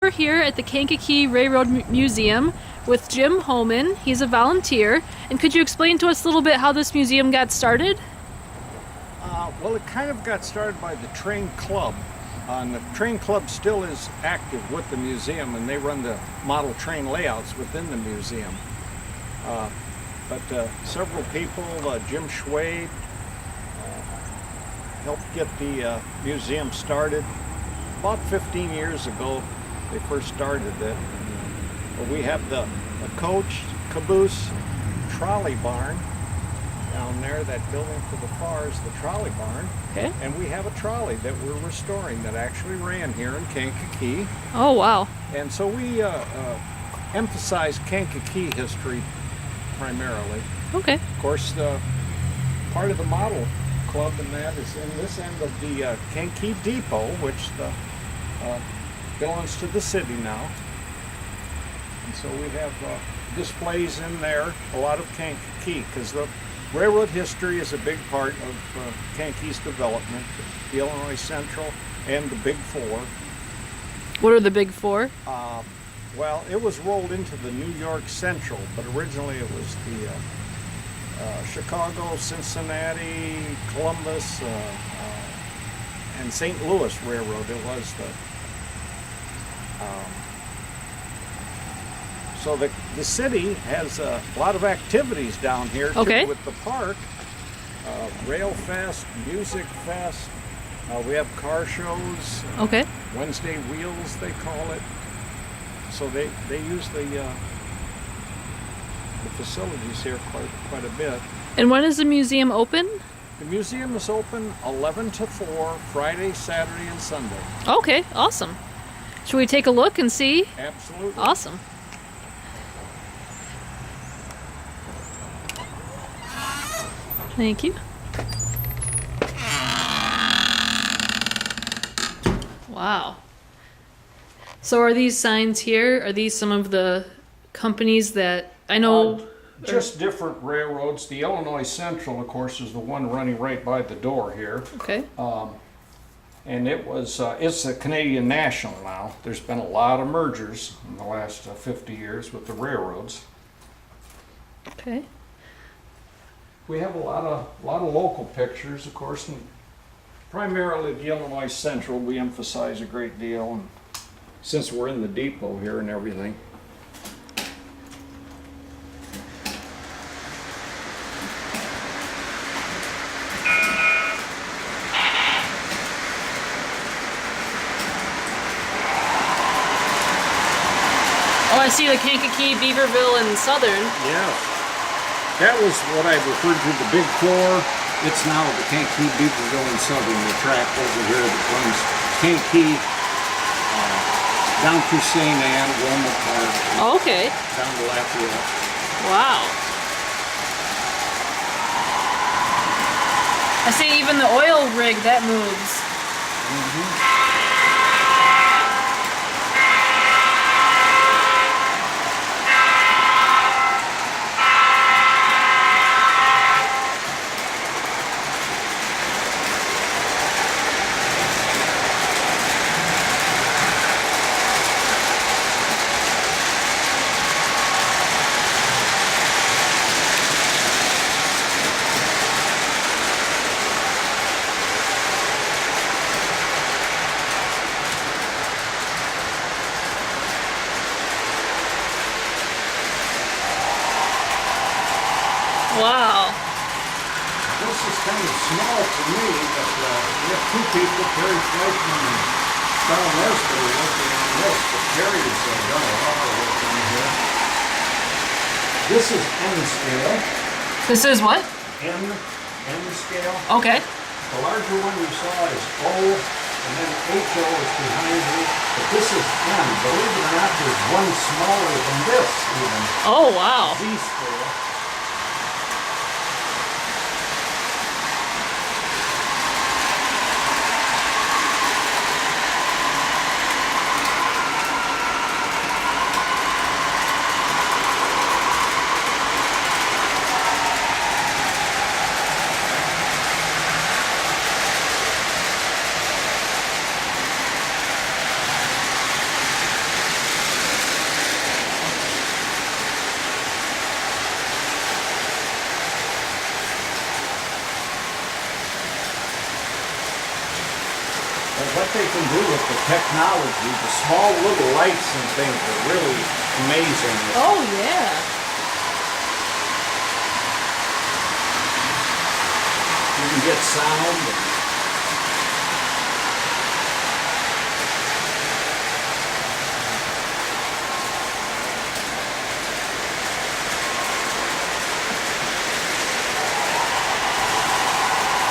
We're here at the Kankakee Railroad Museum with Jim Holman. He's a volunteer. And could you explain to us a little bit how this museum got started? Well, it kind of got started by the train club. And the train club still is active with the museum, and they run the model train layouts within the museum. But several people, Jim Schwade, helped get the museum started. About 15 years ago, they first started it. We have the coach Caboose trolley barn down there. That building to the far is the trolley barn. Okay. And we have a trolley that we're restoring that actually ran here in Kankakee. Oh, wow. And so we emphasize Kankakee history primarily. Okay. Of course, part of the model club and that is in this end of the Kankakee Depot, which belongs to the city now. And so we have displays in there, a lot of Kankakee, because the railroad history is a big part of Kankakee's development, the Illinois Central and the Big Four. What are the Big Four? Well, it was rolled into the New York Central, but originally it was the Chicago, Cincinnati, Columbus, and St. Louis Railroad. It was the so the city has a lot of activities down here too, okay, with the park, Rail Fest, Music Fest. We have car shows. Okay. Wednesday Wheels, they call it. So they use the facilities here quite a bit. And when is the museum open? The museum is open 11 to 4, Friday, Saturday, and Sunday. Okay, awesome. Should we take a look and see? Absolutely. Awesome. Thank you. Wow. So are these signs here, are these some of the companies that I know? Just different railroads. The Illinois Central, of course, is the one running right by the door here. Okay. And it's a Canadian National now. There's been a lot of mergers in the last 50 years with the railroads. Okay. We have a lot of local pictures, of course, and primarily the Illinois Central we emphasize a great deal, and since we're in the depot here and everything. Oh, I see the Kankakee, Beaverville, and Southern. Yeah. That was what I referred to, the Big Four. It's now the Kankakee, Beaverville, and Southern, the track over here that runs Kankakee down through St. Anne, Wilmot Park. Oh, okay. Down to Lafayette. Wow. I see even the oil rig, that moves. Mm-hmm. Wow. This is kind of small to me, but we have two people, Terry Fleischman and Don Leslie, working on this, but Terry's done a lot of work on here. This is N scale. This is what? N scale. Okay. The larger one you saw is O, and then HO is behind it, but this is N. Believe it or not, there's one smaller than this even. Oh, wow. Z scale. they can do with the technology, the small little lights and things are really amazing. Oh, yeah. You can get sound.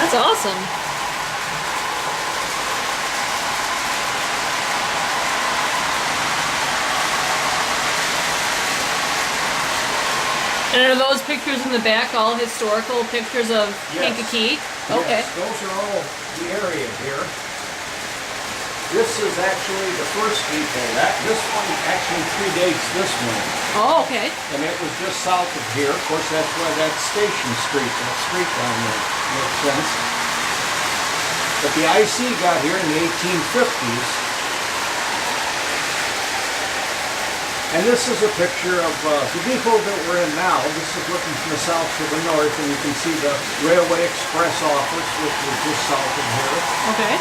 That's awesome. And are those pictures in the back all historical pictures of Kankakee? Okay. Yes, those are all the area here. This is actually the first depot. This one actually predates this one. Oh, okay. And it was just south of here. Of course, that's why that's Station Street, that street down there. Makes sense. But the IC got here in the 1850s. And this is a picture of the depot that we're in now. This is looking from the south to the north, and you can see the Railway Express office, which is just south of here. Okay.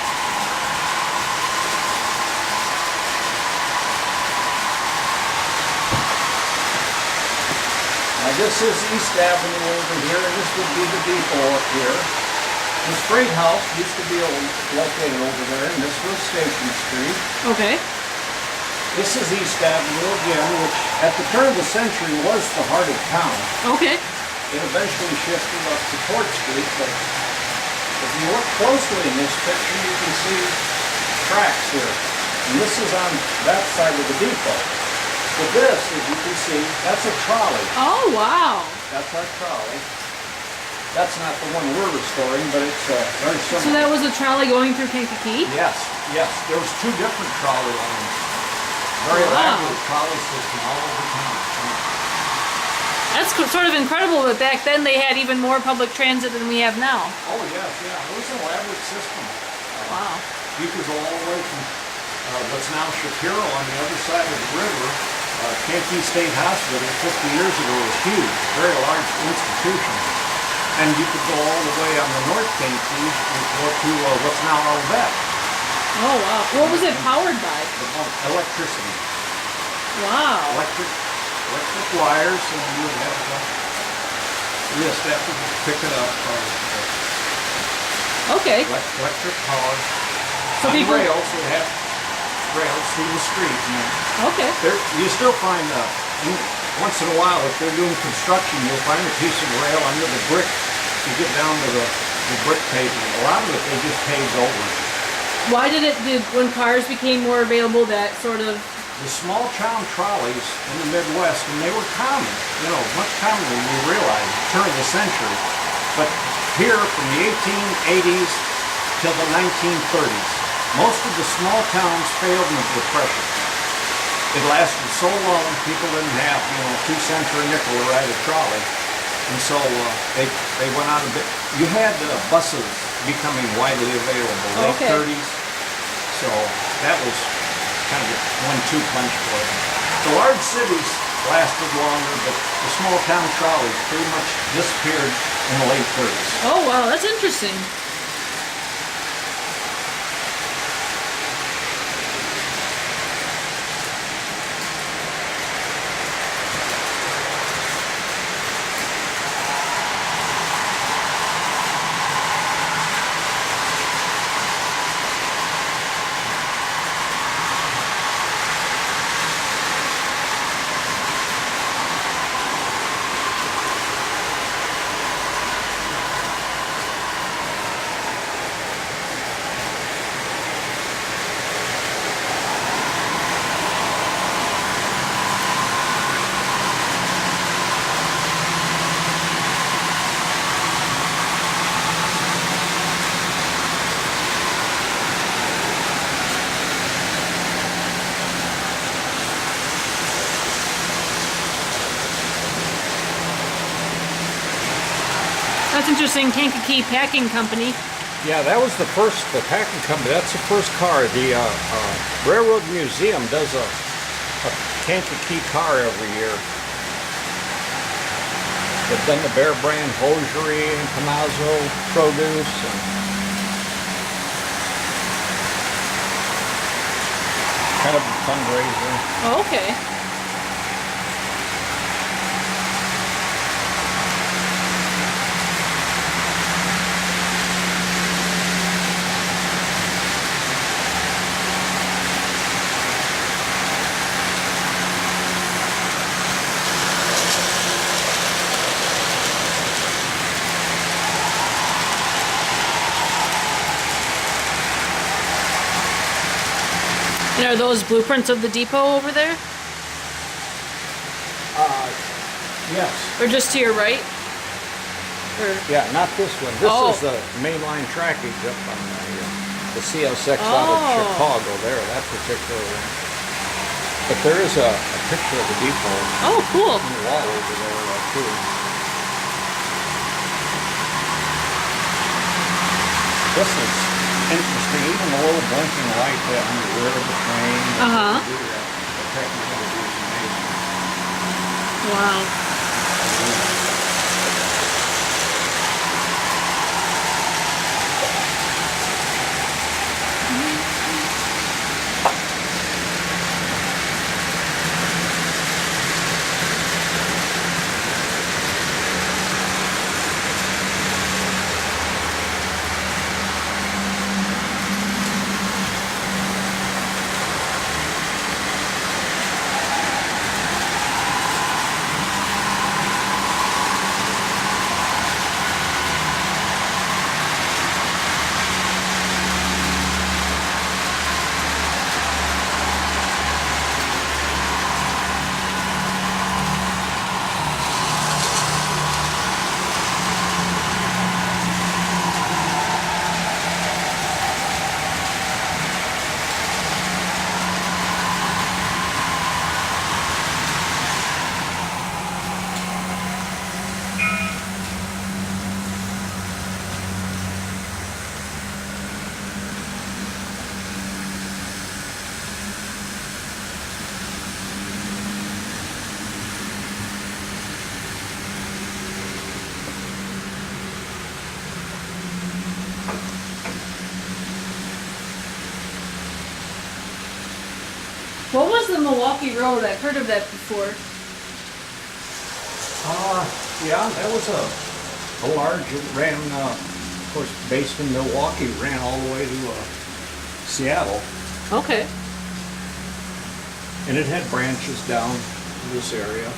Now this is East Avenue over here, and this would be the depot up here. This freight house used to be located over there, and this was Station Street. Okay. This is East Avenue again, which at the turn of the century was the heart of town. Okay. It eventually shifted up to Court Street, but if you look closely in this picture, you can see tracks here. And this is on that side of the depot. So this, as you can see, that's a trolley. Oh, wow. That's our trolley. That's not the one we're restoring, but it's very similar. So that was a trolley going through Kankakee? Yes, yes. There was two different trolley lines. Very elaborate trolley system all over town. That's sort of incredible that back then they had even more public transit than we have now. Oh, yes, yeah. It was an elaborate system. Wow. You could go all the way from what's now Shapiro on the other side of the river. Kankakee State Hospital 50 years ago was huge, very large institution. And you could go all the way on the North Kankakee and go to what's now Olivet. Oh, wow. What was it powered by? Electricity. Wow. Electric wires, and you would have to pick it up. Okay. Electric power. So on people... rails, they have rails through the street. Okay. You still find, once in a while, if they're doing construction, you'll find a piece of rail under the brick. You get down to the brick pavement. A lot of it they just paved over. Why did when cars became more available, that sort of... The small town trolleys in the Midwest, and they were common, much commoner than we realized at the turn of the century. But here, from the 1880s till the 1930s, most of the small towns failed in the Depression. It lasted so long, people didn't have, 2 cents or a nickel to ride a trolley. And so they went out a bit. You had buses becoming widely available, late 30s. So that was kind of a 1-2 punch for them. The large cities lasted longer, but the small town trolleys pretty much disappeared in the late 30s. Oh, wow, that's interesting. That's interesting. Kankakee Packing Company. Yeah, that was the packing company. That's the first car. The Railroad Museum does a Kankakee car every year. They've done the Bear Brand hosiery and Camazzo produce. kind of a fundraiser. Oh, okay. And are those blueprints of the depot over there? Yes. Or just to your right? Or... Yeah, not this one. This Oh. is the mainline trackage up on the CSX out of Oh. Chicago there, that particular one. But there is a picture of the depot Oh, cool. on the wall over there too. This is interesting, even the little blinking light there on the rear of the train. Uh-huh. Do that. The technology is amazing. Wow. What was the Milwaukee Road? I've heard of that before. Yeah, that was a large, it ran, of course, based in Milwaukee, ran all the way to Seattle. Okay. And it had branches down to this area.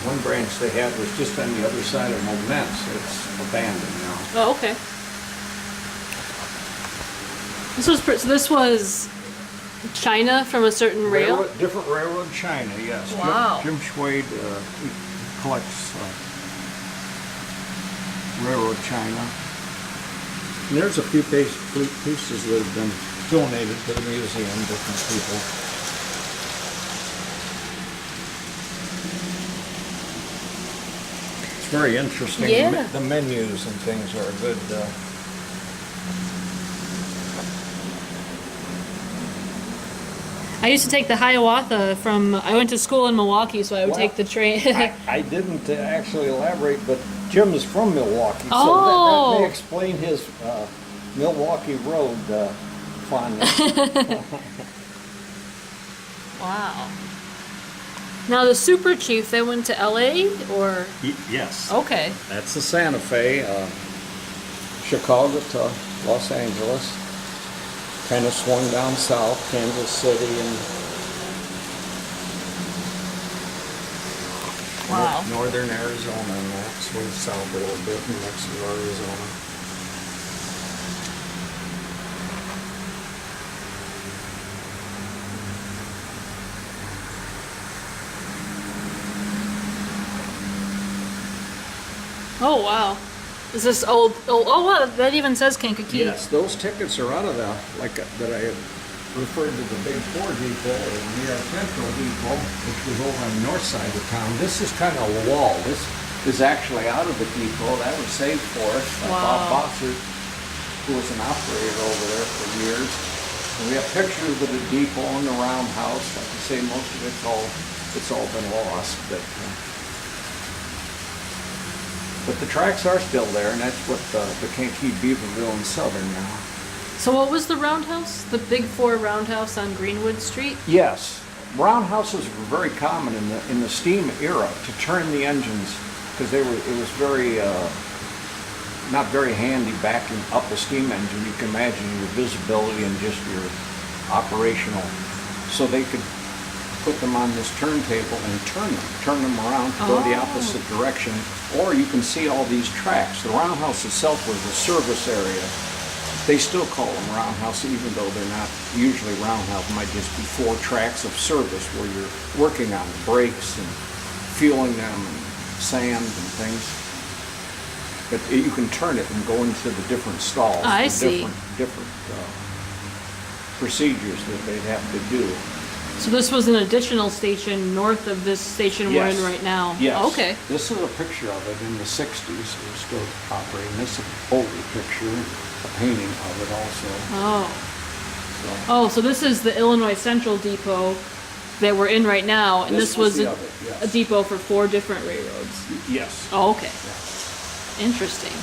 One branch they had was just on the other side of Moments. It's abandoned now. Oh, okay. So this was China from a certain rail? Different railroad China, yes. Wow. Jim Schwade he collects railroad China. And there's a few pieces that have been donated to the museum, different people. It's very interesting. Yeah. The menus and things are good. I used to take the Hiawatha I went to school in Milwaukee, so I would Well, take the train. I didn't actually elaborate, but Jim is from Milwaukee, Oh. so that may explain his Milwaukee Road fondness. Wow. Now the Super Chief, they went to LA or? Yes. Okay. That's the Santa Fe, Chicago to Los Angeles. Kind of swung down south, Kansas City, and Wow. northern Arizona, and that swings south a little bit, New Mexico, Arizona. Oh wow. Is this old? Oh wow, that even says Kankakee. Yes, those tickets are out of that I referred to the Big Four depot, or near Central Depot, which was over on the north side of town. This is kind of a wall. This is actually out of the depot. That was saved for us by Bob Wow. Bossert, who was an operator over there for years. And we have pictures of the depot and the roundhouse. Like I say, most of it's all been lost, but. But the tracks are still there, and that's what the Kankakee, Beaverville, and Southern now. So what was the roundhouse? The Big Four roundhouse on Greenwood Street? Yes, roundhouses were very common in the steam era to turn the engines because it was very not very handy backing up a steam engine. You can imagine your visibility and just your operational. So they could put them on this turntable and turn them around to go the opposite direction. Or you can see all these tracks. The roundhouse itself was a service area. They still call them roundhouse, even though they're not usually roundhouse. It might just be 4 tracks of service where you're working on the brakes and fueling them and sand and things. But you can turn it and go into the different stalls. I see. Different procedures that they'd have to do. So this was an additional station north of this station we're in right now? Yes. Okay. This is a picture of it in the 60s. It was still operating. This is an older picture, a painting of it also. Oh, so this is the Illinois Central Depot that we're in right now, and this was a depot for 4 different railroads? Yes. Oh, okay. Yes. Interesting.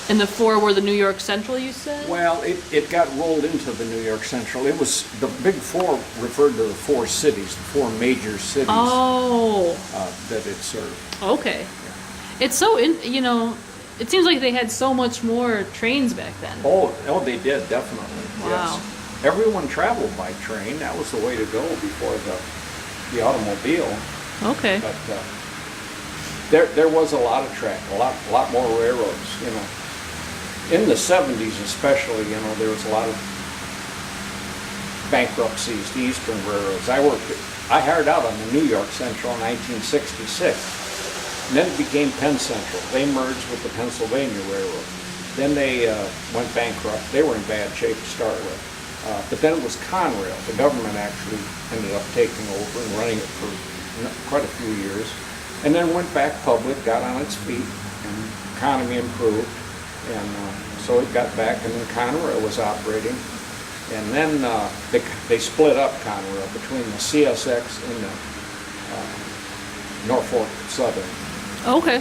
And the 4 were the New York Central, you said? Well, it got rolled into the New York Central. It was, the Big 4 referred to the 4 cities, the 4 major cities that it served. Okay. Yeah. It's so, it seems like they had so much more trains back then. Oh, they did, definitely. Wow. Yes. Everyone traveled by train. That was the way to go before the automobile. Okay. But there was a lot of track, a lot more railroads, In the 70s especially, there was a lot of bankruptcies, the Eastern railroads. I hired out on the New York Central in 1966. And then it became Penn Central. They merged with the Pennsylvania Railroad. Then they went bankrupt. They were in bad shape to start with. But then it was Conrail. The government actually ended up taking over and running it for quite a few years. And then went back public, got on its feet, and the economy improved. And so it got back, and then Conrail was operating. And then they split up Conrail between the CSX and the Norfolk Southern. Okay.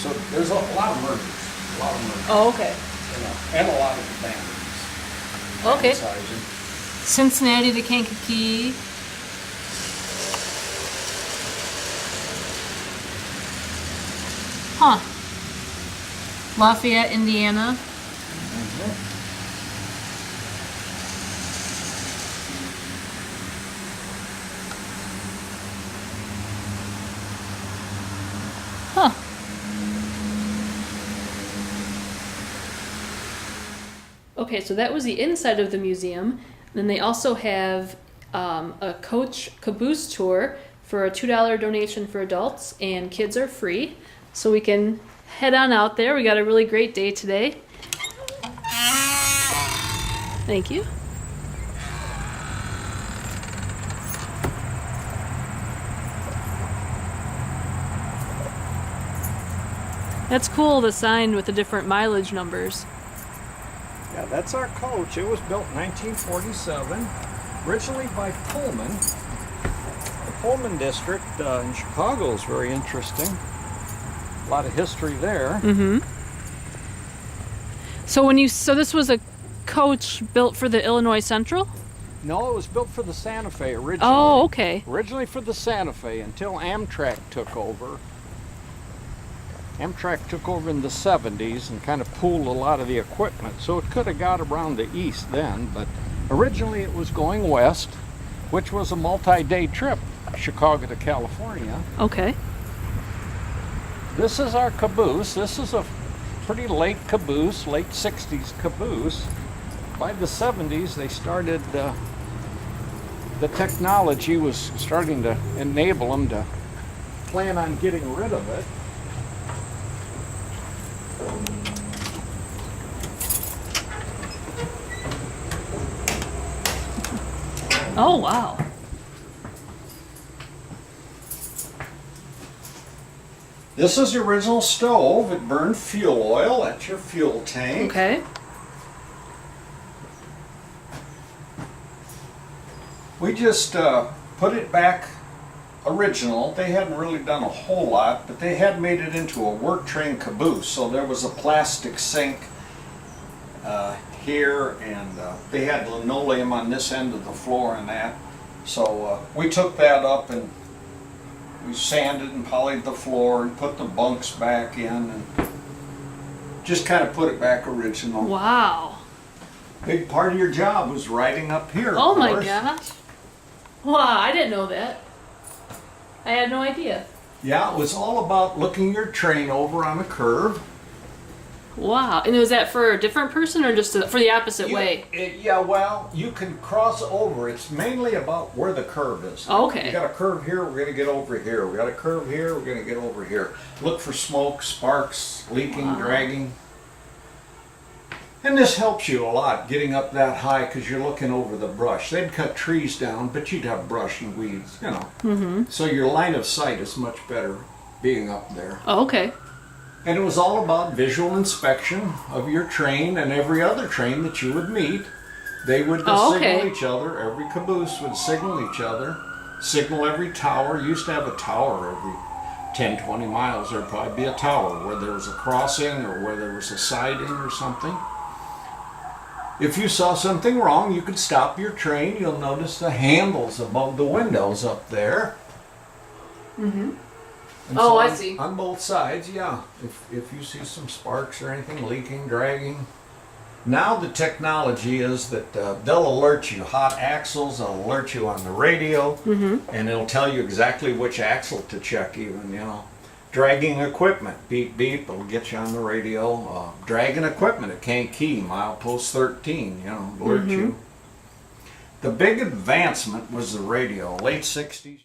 So there's a lot of mergers. Oh, okay. And a lot of abandonments. Okay. Downsizing. Cincinnati to Kankakee. Huh. Lafayette, Indiana. Huh. Okay, so that was the inside of the museum. Then they also have a coach Caboose Tour for a $2 donation for adults, and kids are free. So we can head on out there. We got a really great day today. Thank you. That's cool, the sign with the different mileage numbers. Yeah, that's our coach. It was built in 1947, originally by Pullman. The Pullman district in Chicago is very interesting. A lot of history there. Mm-hmm. So this was a coach built for the Illinois Central? No, it was built for the Santa Fe originally. Oh, okay. Originally for the Santa Fe until Amtrak took over. Amtrak took over in the 70s and kind of pooled a lot of the equipment, so it could have got around the east then, but originally it was going west, which was a multi-day trip, Chicago to California. Okay. This is our caboose. This is a pretty late caboose, late 60s caboose. By the 70s, they started, the technology was starting to enable them to plan on getting rid of it. Oh, wow. This is the original stove. It burned fuel oil. That's your fuel tank. Okay. We just put it back original. They hadn't really done a whole lot, but they had made it into a work train caboose. So there was a plastic sink here, and they had linoleum on this end of the floor and that. So we took that up and we sanded and polished the floor and put the bunks back in and just kind of put it back original. Wow. Big part of your job was riding up here. Oh my gosh. Wow, I didn't know that. I had no idea. Yeah, it was all about looking your train over on a curve. Wow. And was that for a different person or just for the opposite way? Yeah, well, you can cross over. It's mainly about where the curve is. Okay. We got a curve here, we're going to get over here. We got a curve here, we're going to get over here. Look for smoke, sparks, leaking, dragging. And this helps you a lot getting up that high because you're looking over the brush. They'd cut trees down, but you'd have brush and weeds, you know. Mm-hmm. So your line of sight is much better being up there. Oh, okay. And it was all about visual inspection of your train and every other train that you would meet. They would signal each other. Every caboose would signal each other, signal every tower. You used to have a tower every 10, 20 miles. There'd probably be a tower where there was a crossing or where there was a siding or something. If you saw something wrong, you could stop your train. You'll notice the handles above the windows up there. Mm-hmm. And oh, so I see. On both sides, yeah. If you see some sparks or anything leaking, dragging. Now the technology is that they'll alert you. Hot axles, they'll alert you on the radio, and it'll tell you exactly which axle to check even, you know. Dragging equipment, beep beep, it'll get you on the radio. Dragging equipment at Kankakee, milepost 13, you know, alert you. The big advancement was the radio, late 60s.